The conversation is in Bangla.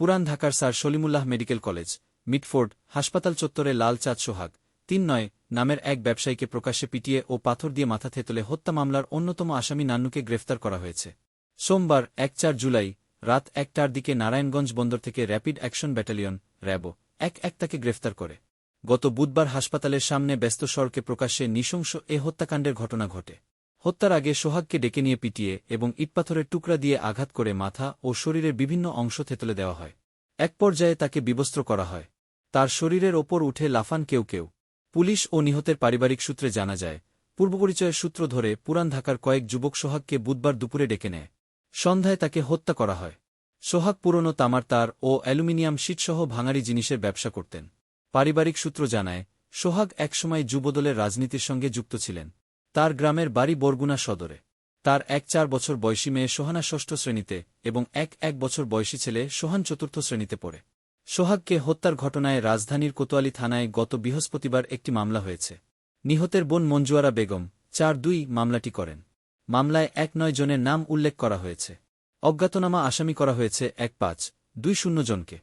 পুরান ঢাকার sir Salimullah medical college, Mitford হাসপাতাল চত্বরে লাল চাঁদ সোহাগ ৩৯ নামের এক ব্যবসায়ীকে প্রকাশ্যে পিটিয়ে ও পাথর দিয়ে মাথা থেতলে হত্যা মামলার অন্যতম আসামি নান্নুকে গ্রেফতার করা হয়েছে। সোমবার ১-৪ জুলাই রাত ১টার দিকে নারায়ণগঞ্জ বন্দর থেকে র্যাপিড অ্যাকশন ব্যাটালিয়ন র্যাবো ১-১ তাকে গ্রেফতার করে। গত বুধবার হাসপাতালের সামনে ব্যস্ত সড়কে প্রকাশ্যে নৃশংস এ হত্যাকাণ্ডের ঘটনা ঘটে। হত্যার আগে সোহাগকে ডেকে নিয়ে পিটিয়ে এবং ইটপাথরের টুকরা দিয়ে আঘাত করে মাথা ও শরীরের বিভিন্ন অংশ থেতলে দেওয়া হয়। এক পর্যায়ে তাকে বিবস্ত্র করা হয়। তার শরীরের ওপর উঠে লাফান কেউ কেউ। পুলিশ ও নিহতের পারিবারিক সূত্রে জানা যায়, পূর্বপরিচয়ের সূত্র ধরে পুরান ঢাকার কয়েক যুবক সোহাগকে বুধবার দুপুরে ডেকে নেয়। সন্ধ্যায় তাকে হত্যা করা হয়। সোহাগ পুরনো তামার তার ও অ্যালুমিনিয়াম শিটসহ ভাঙাড়ি জিনিসের ব্যবসা করতেন। পারিবারিক সূত্র জানায়, সোহাগ একসময় যুবদলের রাজনীতির সঙ্গে যুক্ত ছিলেন। তার গ্রামের বাড়ি বরগুনা সদরে। তার ১-৪ বছর বয়সী মেয়ে সোহানা ৬ষ্ঠ শ্রেণীতে এবং ১-১ বছর বয়সী ছেলে সোহান ৪র্থ শ্রেণীতে পড়ে। সোহাগকে হত্যার ঘটনায় রাজধানীর কোতোয়ালি থানায় গত বৃহস্পতিবার একটি মামলা হয়েছে। নিহতের বোন মঞ্জুয়ারা বেগম ৪-২ মামলাটি করেন। মামলায় ১-৯ জনের নাম উল্লেখ করা হয়েছে। অজ্ঞাতনামা আসামি করা হয়েছে ১-৫-২-০ জনকে।